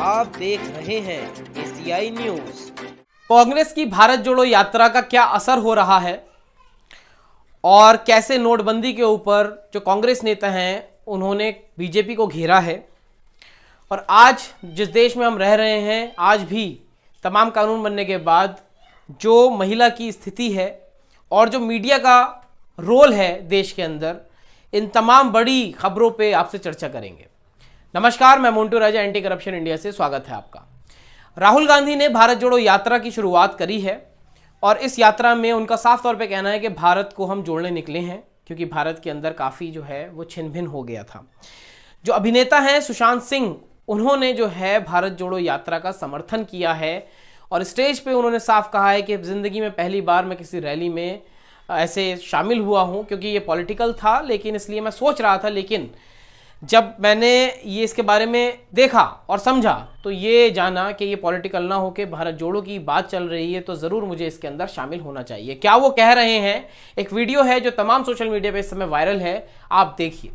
आप देख रहे हैं एशियाई न्यूज। कांग्रेस की भारत जोड़ो यात्रा का क्या असर हो रहा है और कैसे नोटबंदी के ऊपर जो कांग्रेस नेता हैं उन्होंने बीजेपी को घेरा है। और आज जिस देश में हम रह रहे हैं, आज भी तमाम कानून बनने के बाद जो महिला की स्थिति है और जो मीडिया का रोल है देश के अंदर, इन तमाम बड़ी खबरों पे आपसे चर्चा करेंगे। नमस्कार, मैं मोन्टू राजा, एंटी करप्शन इंडिया से स्वागत है आपका। राहुल गांधी ने भारत जोड़ो यात्रा की शुरुआत करी है और इस यात्रा में उनका साफ तौर पे कहना है कि भारत को हम जोड़ने निकले हैं, क्योंकि भारत के अंदर काफ़ी जो है वो छिन्न भिन्न हो गया था। जो अभिनेता हैं सुशांत सिंह, उन्होंने जो है भारत जोड़ो यात्रा का समर्थन किया है और स्टेज पे उन्होंने साफ कहा है कि ज़िंदगी में पहली बार मैं किसी रैली में ऐसे शामिल हुआ हूँ, क्योंकि ये पॉलिटिकल था, लेकिन इसलिए मैं सोच रहा था, लेकिन जब मैंने ये इसके बारे में देखा और समझा तो ये जाना कि ये पॉलिटिकल ना होके भारत जोड़ो की बात चल रही है, तो ज़रूर मुझे इसके अंदर शामिल होना चाहिए। क्या वो कह रहे हैं, एक वीडियो है जो तमाम सोशल मीडिया पे इस समय वायरल है, आप देखिए।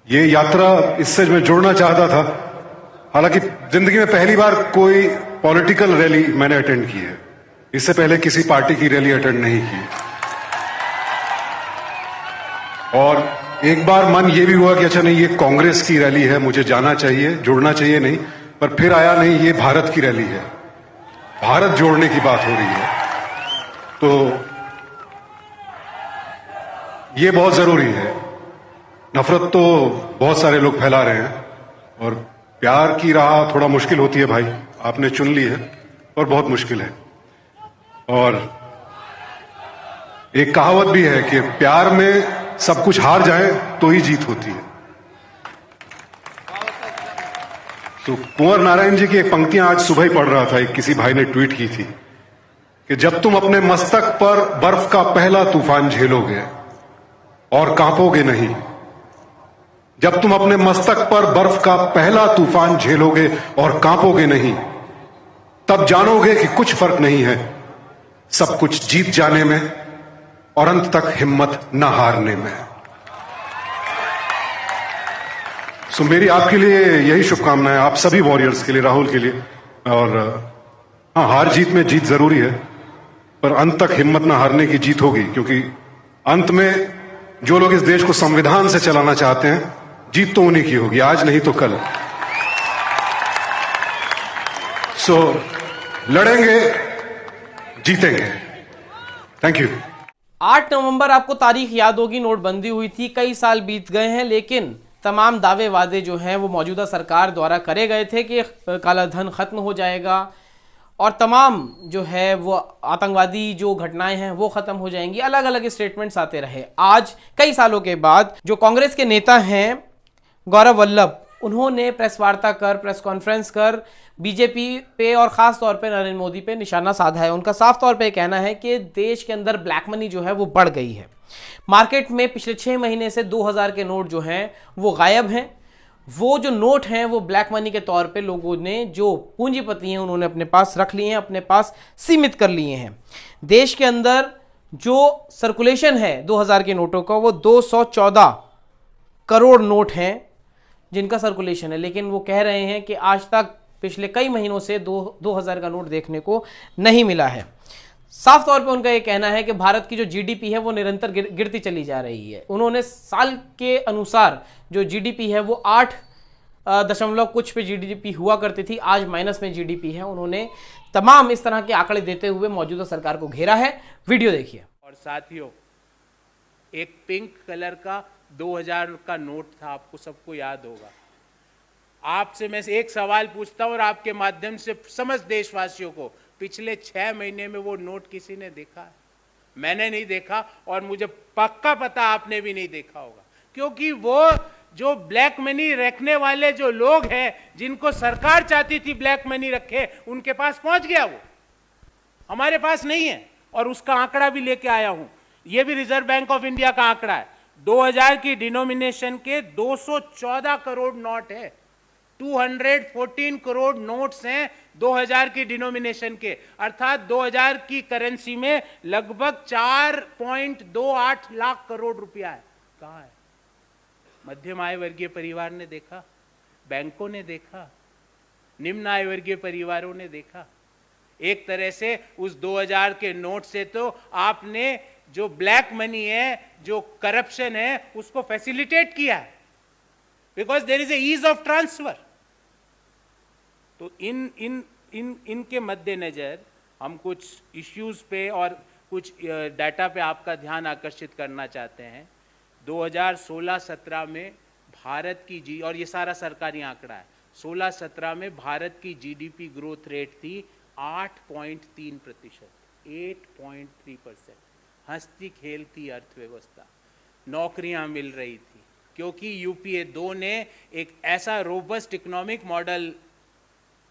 ये यात्रा इससे मैं जुड़ना चाहता था। हालांकि जिंदगी में पहली बार कोई पॉलिटिकल रैली मैंने अटेंड की है, इससे पहले किसी पार्टी की रैली अटेंड नहीं की। और एक बार मन ये भी हुआ कि अच्छा नहीं, ये कांग्रेस की रैली है, मुझे जाना चाहिए, जुड़ना चाहिए, नहीं, पर फिर आया नहीं, ये भारत की रैली है, भारत जोड़ने की बात हो रही है, तो ये बहुत जरूरी है। नफरत तो बहुत सारे लोग फैला रहे हैं और प्यार की राह थोड़ा मुश्किल होती है भाई, आपने चुन ली है और बहुत मुश्किल है। और एक कहावत भी है कि प्यार में सब कुछ हार जाए तो ही जीत होती है। तो कुंवर नारायण जी की एक पंक्तियां आज सुबह ही पढ़ रहा था, एक किसी भाई ने ट्वीट की थी कि जब तुम अपने मस्तक पर बर्फ का पहला तूफान झेलोगे और कांपोगे नहीं, जब तुम अपने मस्तक पर बर्फ का पहला तूफान झेलोगे और कांपोगे नहीं, तब जानोगे कि कुछ फर्क नहीं है सब कुछ जीत जाने में और अंत तक हिम्मत न हारने में। सो मेरी आपके लिए यही शुभकामनाएं, आप सभी वॉरियर्स के लिए, राहुल के लिए। और हाँ, हार जीत में जीत जरूरी है, पर अंत तक हिम्मत न हारने की जीत होगी, क्योंकि अंत में जो लोग इस देश को संविधान से चलाना चाहते हैं, जीत तो उन्हीं की होगी, आज नहीं तो कल। सो लड़ेंगे, जीतेंगे। Thank you. 8 नवंबर आपको तारीख याद होगी, नोटबंदी हुई थी। कई साल बीत गए हैं, लेकिन तमाम दावे वादे जो हैं वो मौजूदा सरकार द्वारा करे गए थे कि काला धन खत्म हो जाएगा और तमाम जो है वो आतंकवादी जो घटनाएं हैं वो खत्म हो जाएंगी। अलग अलग स्टेटमेंट्स आते रहे। आज कई सालों के बाद जो कांग्रेस के नेता हैं गौरव वल्लभ, उन्होंने प्रेस वार्ता कर, प्रेस कॉन्फ्रेंस कर बीजेपी पे और ख़ास तौर पे नरेंद्र मोदी पे निशाना साधा है। उनका साफ तौर पे कहना है कि देश के अंदर ब्लैक मनी जो है वो बढ़ गई है। मार्केट में पिछले 6 महीने से 2000 के नोट जो हैं वो गायब हैं। वो जो नोट हैं वो ब्लैक मनी के तौर पे लोगों ने, जो पूंजीपति हैं, उन्होंने अपने पास रख लिए हैं, अपने पास सीमित कर लिए हैं। देश के अंदर जो सर्कुलेशन है 2000 के नोटों का, वो 214 करोड़ नोट हैं जिनका सर्कुलेशन है, लेकिन वो कह रहे हैं कि आज तक पिछले कई महीनों से 2000 का नोट देखने को नहीं मिला है। साफ तौर पे उनका ये कहना है कि भारत की जो जीडीपी है वो निरंतर गिरती चली जा रही है। उन्होंने साल के अनुसार जो जीडीपी है वो 8 दशमलव कुछ पे जीडीपी हुआ करती थी, आज माइनस में जीडीपी है। उन्होंने तमाम इस तरह के आंकड़े देते हुए मौजूदा सरकार को घेरा है। वीडियो देखिए। और साथियों, एक पिंक कलर का 2000 का नोट था, आपको सबको याद होगा। आपसे मैं एक सवाल पूछता हूं और आपके माध्यम से समस्त देशवासियों को, पिछले 6 महीने में वो नोट किसी ने देखा है? मैंने नहीं देखा और मुझे पक्का पता आपने भी नहीं देखा होगा, क्योंकि वो जो ब्लैक मनी रखने वाले जो लोग हैं, जिनको सरकार चाहती थी ब्लैक मनी रखे, उनके पास पहुंच गया वो, हमारे पास नहीं है। और उसका आंकड़ा भी लेके आया हूं, ये भी रिजर्व बैंक ऑफ इंडिया का आंकड़ा है। 2000 की डिनोमिनेशन के 214 करोड़ नोट है, 214 करोड़ नोट्स हैं 2000 की डिनोमिनेशन के, अर्थात 2000 की करेंसी में लगभग 4.28 लाख करोड़ रुपया है। कहाँ है? मध्यम आय वर्गीय परिवार ने देखा बैंकों ने देखा, निम्न आय वर्गीय परिवारों ने देखा। एक तरह से उस 2000 के नोट से तो आपने जो ब्लैक मनी है, जो करप्शन है, उसको फैसिलिटेट किया है, because there is a ease of transfer. तो इनके मद्देनजर हम कुछ इश्यूज पे और कुछ डाटा पे आपका ध्यान आकर्षित करना चाहते हैं। 2016-17 में भारत की और ये सारा सरकारी आंकड़ा है, 16-17 में भारत की जीडीपी ग्रोथ रेट थी 8.3%, 8.3%। हंसती खेलती अर्थव्यवस्था, नौकरियां मिल रही थी, क्योंकि यूपीए 2 ने एक ऐसा robust economic model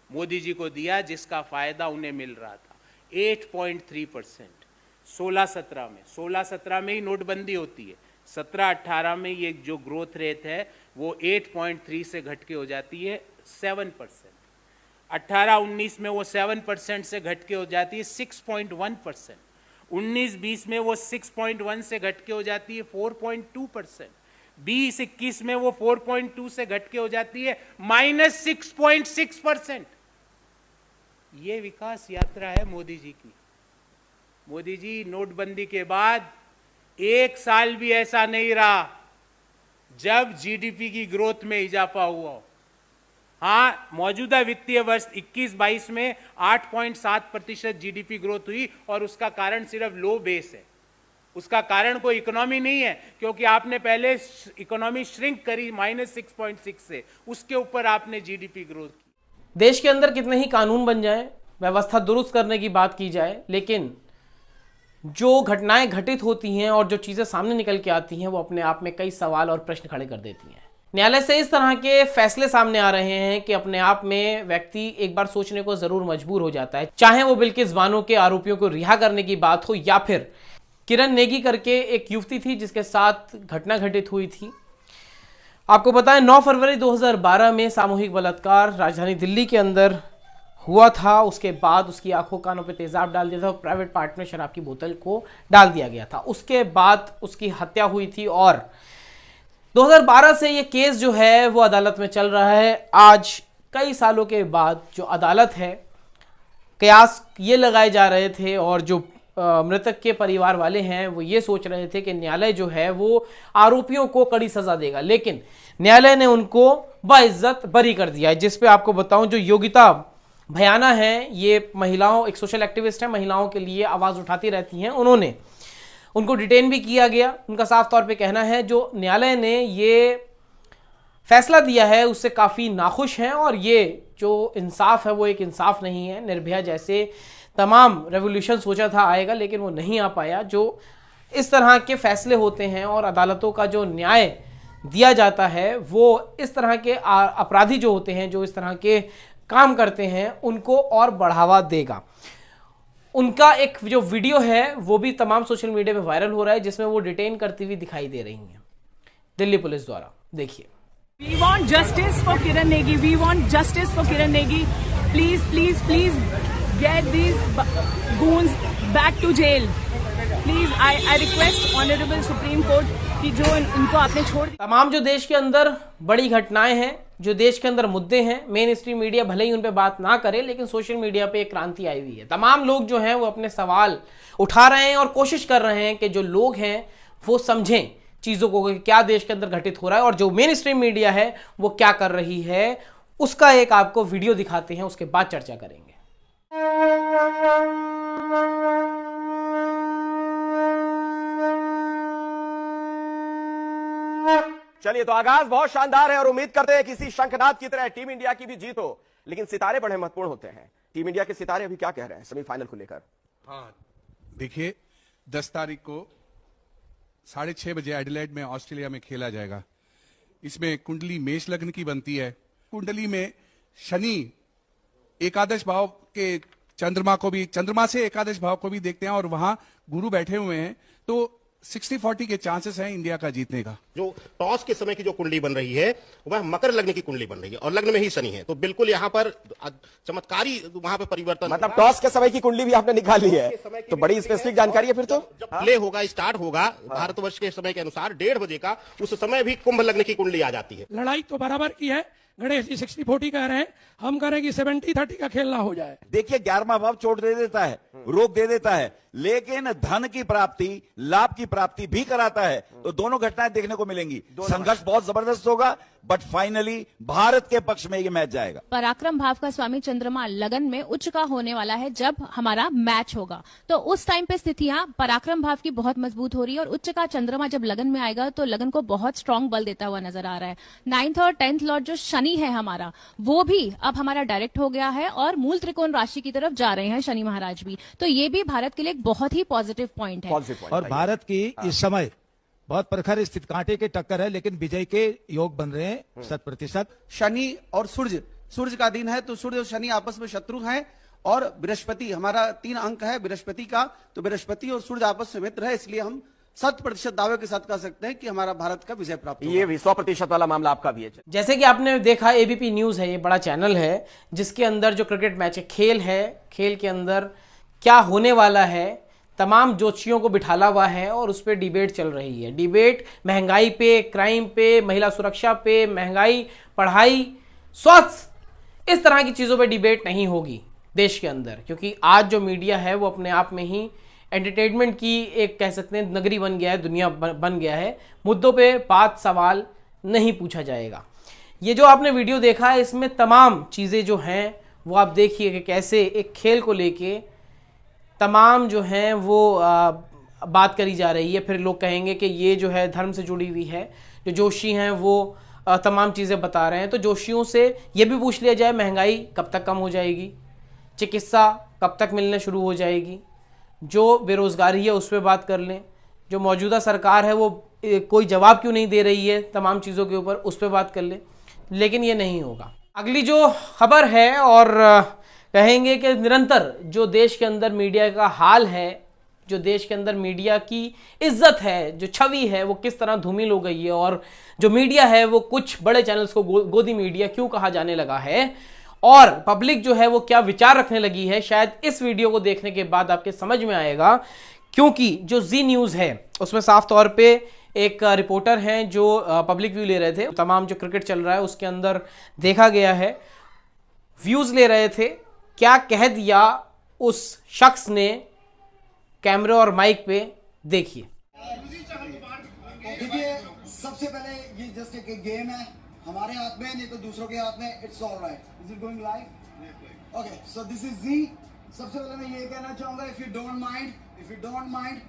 Modi ji को दिया जिसका फायदा उन्हें मिल रहा था। 8.3% 16-17 में ही नोटबंदी होती है। 17-18 में ये जो ग्रोथ रेट है वो 8.3 से घट के हो जाती है 7%। 18-19 में वो 7% से घट के हो जाती है 6.1%। 19-20 में वो 6.1 से घट के हो जाती है 4.2%। 20-21 में वो 4.2 से घट के हो जाती है -6.6%। ये विकास यात्रा है मोदी जी की। मोदी जी नोटबंदी के बाद एक साल भी ऐसा नहीं रहा जब जीडीपी की ग्रोथ में इजाफा हुआ हो। हाँ, मौजूदा वित्तीय वर्ष 21-22 में 8.7% जीडीपी ग्रोथ हुई और उसका कारण सिर्फ लो बेस है, उसका कारण कोई इकोनॉमी नहीं है, क्योंकि आपने पहले इकोनॉमी श्रिंक करी -6.6 से, उसके ऊपर आपने जीडीपी ग्रोथ की। देश के अंदर कितने ही कानून बन जाए, व्यवस्था दुरुस्त करने की बात की जाए, लेकिन जो घटनाएं घटित होती हैं और जो चीज़ें सामने निकल के आती हैं वो अपने आप में कई सवाल और प्रश्न खड़े कर देती हैं। न्यायालय से इस तरह के फैसले सामने आ रहे हैं कि अपने आप में व्यक्ति एक बार सोचने को जरूर मजबूर हो जाता है, चाहे वो बिल्किस बानो के आरोपियों को रिहा करने की बात हो या फिर किरण नेगी करके एक युवती थी जिसके साथ घटना घटित हुई थी। आपको पता है 9 फरवरी 2012 में सामूहिक बलात्कार राजधानी दिल्ली के अंदर हुआ था। उसके बाद उसकी आंखों कानों पे तेजाब डाल दिया था और प्राइवेट पार्ट में शराब की बोतल को डाल दिया गया था। उसके बाद उसकी हत्या हुई थी और 2012 से ये केस जो है वो अदालत में चल रहा है। आज कई सालों के बाद जो अदालत है, कयास ये लगाए जा रहे थे और जो मृतक के परिवार वाले हैं वो ये सोच रहे थे कि न्यायालय जो है वो आरोपियों को कड़ी सजा देगा, लेकिन न्यायालय ने उनको बाइज्जत बरी कर दिया है। जिस पे आपको बताऊं, जो योगिता भयाना है, ये महिलाओं, एक सोशल एक्टिविस्ट है, महिलाओं के लिए आवाज उठाती रहती हैं, उनको डिटेन भी किया गया। उनका साफ तौर पे कहना है जो न्यायालय ने ये फैसला दिया है उससे काफ़ी नाखुश हैं और ये जो इंसाफ है वो एक इंसाफ नहीं है। निर्भया जैसे तमाम रेवोल्यूशन सोचा था आएगा, लेकिन वो नहीं आ पाया। जो इस तरह के फैसले होते हैं और अदालतों का जो न्याय दिया जाता है वो इस तरह के अपराधी जो होते हैं, जो इस तरह के काम करते हैं, उनको और बढ़ावा देगा। उनका एक जो वीडियो है वो भी तमाम सोशल मीडिया पे वायरल हो रहा है, जिसमें वो डिटेन करती हुई दिखाई दे रही हैं दिल्ली पुलिस द्वारा। देखिए। We want justice for Kiran Negi. We want justice for Kiran Negi. Please, please, please get these goons back to jail. Please, I request Honorable Supreme Court कि जो इनको आपने छोड़ दिया। तमाम जो देश के अंदर बड़ी घटनाएं हैं, जो देश के अंदर मुद्दे हैं, मेन स्ट्रीम मीडिया भले ही उन पे बात ना करे, लेकिन सोशल मीडिया पे एक क्रांति आई हुई है। तमाम लोग जो हैं वो अपने सवाल उठा रहे हैं और कोशिश कर रहे हैं कि जो लोग हैं वो समझें चीज़ों को कि क्या देश के अंदर घटित हो रहा है और जो मेन स्ट्रीम मीडिया है वो क्या कर रही है। उसका एक आपको वीडियो दिखाते हैं, उसके बाद चर्चा करेंगे। चलिए, तो आगाज बहुत शानदार है और उम्मीद करते हैं किसी शंखनाद की तरह टीम इंडिया की भी जीत हो, लेकिन सितारे बड़े महत्वपूर्ण होते हैं। टीम इंडिया के सितारे अभी क्या कह रहे हैं सेमीफाइनल को लेकर? हाँ, देखिए 10 तारीख को 6:30 बजे एडिलेड में ऑस्ट्रेलिया में खेला जाएगा। इसमें कुंडली मेष लग्न की बनती है। कुंडली में शनि एकादश भाव के चंद्रमा से एकादश भाव को भी देखते हैं और वहां गुरु बैठे हुए हैं, तो 60-40 के चांसेस हैं इंडिया का जीतने का। जो टॉस के समय की जो कुंडली बन रही है वह मकर लग्न की कुंडली बन रही है और लग्न में ही शनि है, तो बिल्कुल यहाँ पर चमत्कारी वहां पर परिवर्तन, मतलब टॉस के समय की कुंडली भी आपने निकाली है, तो बड़ी स्पेसिफिक जानकारी है। फिर तो जब प्ले होगा, स्टार्ट होगा भारतवर्ष के समय के अनुसार 1:30 बजे का, उस समय भी कुंभ लग्न की कुंडली आ जाती है। लड़ाई तो बराबर की है, गणेश जी 60-40 कह रहे हैं, हम कह रहे हैं कि 70-30 का खेल ना हो जाए। देखिए 11वां भाव चोट दे देता है, रोक दे देता है, लेकिन धन की प्राप्ति, लाभ की प्राप्ति भी कराता है, तो दोनों घटनाएं देखने को मिलेंगी। संघर्ष बहुत जबरदस्त होगा, बट फाइनली भारत के पक्ष में ये मैच जाएगा। पराक्रम भाव का स्वामी चंद्रमा लगन में उच्च का होने वाला है जब हमारा मैच होगा, तो उस टाइम पे स्थितियां पराक्रम भाव की बहुत मजबूत हो रही है और उच्च का चंद्रमा जब लगन में आएगा तो लगन को बहुत स्ट्रांग बल देता हुआ नजर आ रहा है। 9th और 10th लॉर्ड जो शनि है हमारा, वो भी अब हमारा डायरेक्ट हो गया है और मूल त्रिकोण राशि की तरफ जा रहे हैं शनि महाराज भी, तो ये भी भारत के लिए एक बहुत ही पॉजिटिव पॉइंट है। और भारत की इस समय बहुत प्रखर स्थिति, कांटे के टक्कर है, लेकिन विजय के योग बन रहे हैं 100%। शनि और सूर्य का दिन है, तो सूर्य और शनि आपस में शत्रु हैं, और बृहस्पति हमारा 3 अंक है बृहस्पति का, तो बृहस्पति और सूर्य आपस में मित्र है, इसलिए हम 100% दावे के साथ कह सकते हैं कि हमारा भारत का विजय प्राप्त होगा। ये भी 100% वाला मामला आपका भी है। जैसे कि आपने देखा, एबीपी न्यूज़ है, ये बड़ा चैनल है जिसके अंदर जो क्रिकेट मैच है, खेल के अंदर क्या होने वाला है, तमाम ज्योतिषियों को बिठाला हुआ है और उस पर डिबेट चल रही है। डिबेट महंगाई पे, क्राइम पे, महिला सुरक्षा पे, महंगाई, पढ़ाई, स्वास्थ्य, इस तरह की चीज़ों पे डिबेट नहीं होगी देश के अंदर, क्योंकि आज जो मीडिया है वो अपने आप में ही एंटरटेनमेंट की एक, कह सकते हैं, नगरी बन गया है, दुनिया बन गया है। मुद्दों पे बात, सवाल नहीं पूछा जाएगा। ये जो आपने वीडियो देखा है, इसमें तमाम चीज़ें जो हैं वो आप देखिए कि कैसे एक खेल को लेके तमाम जो हैं वो बात करी जा रही है। फिर लोग कहेंगे कि ये जो है धर्म से जुड़ी हुई है, जो जोशी हैं वो तमाम चीज़ें बता रहे हैं, तो जोशियों से ये भी पूछ लिया जाए महंगाई कब तक कम हो जाएगी, चिकित्सा कब तक मिलने शुरू हो जाएगी, जो बेरोज़गारी है उस पर बात कर लें, जो मौजूदा सरकार है वो कोई जवाब क्यों नहीं दे रही है तमाम चीज़ों के ऊपर, उस पर बात कर लें, लेकिन ये नहीं होगा। अगली जो खबर है, और कहेंगे कि निरंतर जो देश के अंदर मीडिया का हाल है, जो देश के अंदर मीडिया की इज्जत है, जो छवि है, वो किस तरह धूमिल हो गई है, और जो मीडिया है वो कुछ बड़े चैनल्स को गोदी मीडिया क्यों कहा जाने लगा है, और पब्लिक जो है वो क्या विचार रखने लगी है, शायद इस वीडियो को देखने के बाद आपके समझ में आएगा। क्योंकि जो जी न्यूज़ है उसमें साफ तौर पे एक रिपोर्टर हैं जो पब्लिक व्यू ले रहे थे, तमाम जो क्रिकेट चल रहा है उसके अंदर देखा गया है, व्यूज़ ले रहे थे, क्या कह दिया उस शख्स ने कैमरे और माइक पे, देखिए। देखिए, सबसे पहले ये जस्ट एक गेम है, हमारे हाथ में नहीं तो दूसरों के हाथ में। It's all right. Is it going live? Okay, so this is जी। सबसे पहले मैं ये कहना चाहूंगा, इफ यू डोंट माइंड,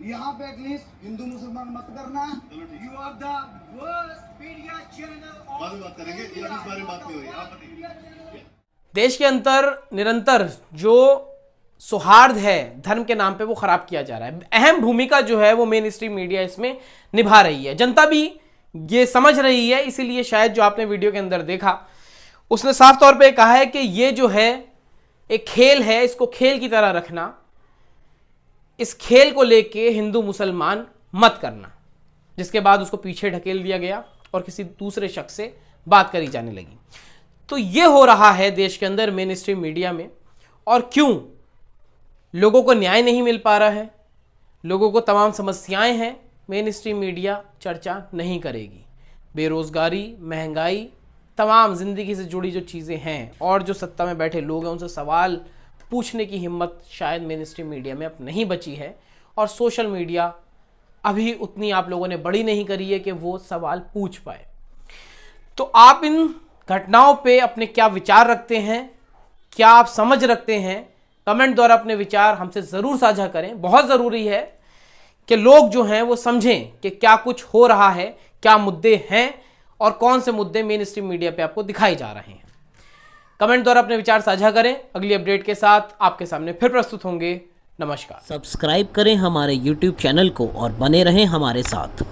यहाँ पे एटलीस्ट हिंदू मुसलमान मत करना। You are the worst media channel. बात करेंगे, इस बारे में बात नहीं हुई, आप बताइए। देश के अंदर निरंतर जो सौहार्द है धर्म के नाम पे वो खराब किया जा रहा है। अहम भूमिका जो है वो मेन स्ट्रीम मीडिया इसमें निभा रही है, जनता भी ये समझ रही है। इसीलिए शायद जो आपने वीडियो के अंदर देखा, उसने साफ तौर पे कहा है कि ये जो है एक खेल है, इसको खेल की तरह रखना, इस खेल को लेके हिंदू मुसलमान मत करना। जिसके बाद उसको पीछे ढकेल दिया गया और किसी दूसरे शख्स से बात करी जाने लगी। तो ये हो रहा है देश के अंदर मेन स्ट्रीम मीडिया में। और क्यों? लोगों को न्याय नहीं मिल पा रहा है, लोगों को तमाम समस्याएं हैं, मेन स्ट्रीम मीडिया चर्चा नहीं करेगी। बेरोजगारी, महंगाई, तमाम ज़िंदगी से जुड़ी जो चीज़ें हैं और जो सत्ता में बैठे लोग हैं उनसे सवाल पूछने की हिम्मत शायद मेन स्ट्रीम मीडिया में अब नहीं बची है। और सोशल मीडिया अभी उतनी आप लोगों ने बड़ी नहीं करी है कि वो सवाल पूछ पाए। तो आप इन घटनाओं पे अपने क्या विचार रखते हैं, क्या आप समझ रखते हैं, कमेंट द्वारा अपने विचार हमसे ज़रूर साझा करें। बहुत ज़रूरी है कि लोग जो हैं वो समझें कि क्या कुछ हो रहा है, क्या मुद्दे हैं और कौन से मुद्दे मेन स्ट्रीम मीडिया पे आपको दिखाए जा रहे हैं। कमेंट द्वारा अपने विचार साझा करें। अगली अपडेट के साथ आपके सामने फिर प्रस्तुत होंगे। नमस्कार। सब्सक्राइब करें हमारे YouTube चैनल को और बने रहें हमारे साथ।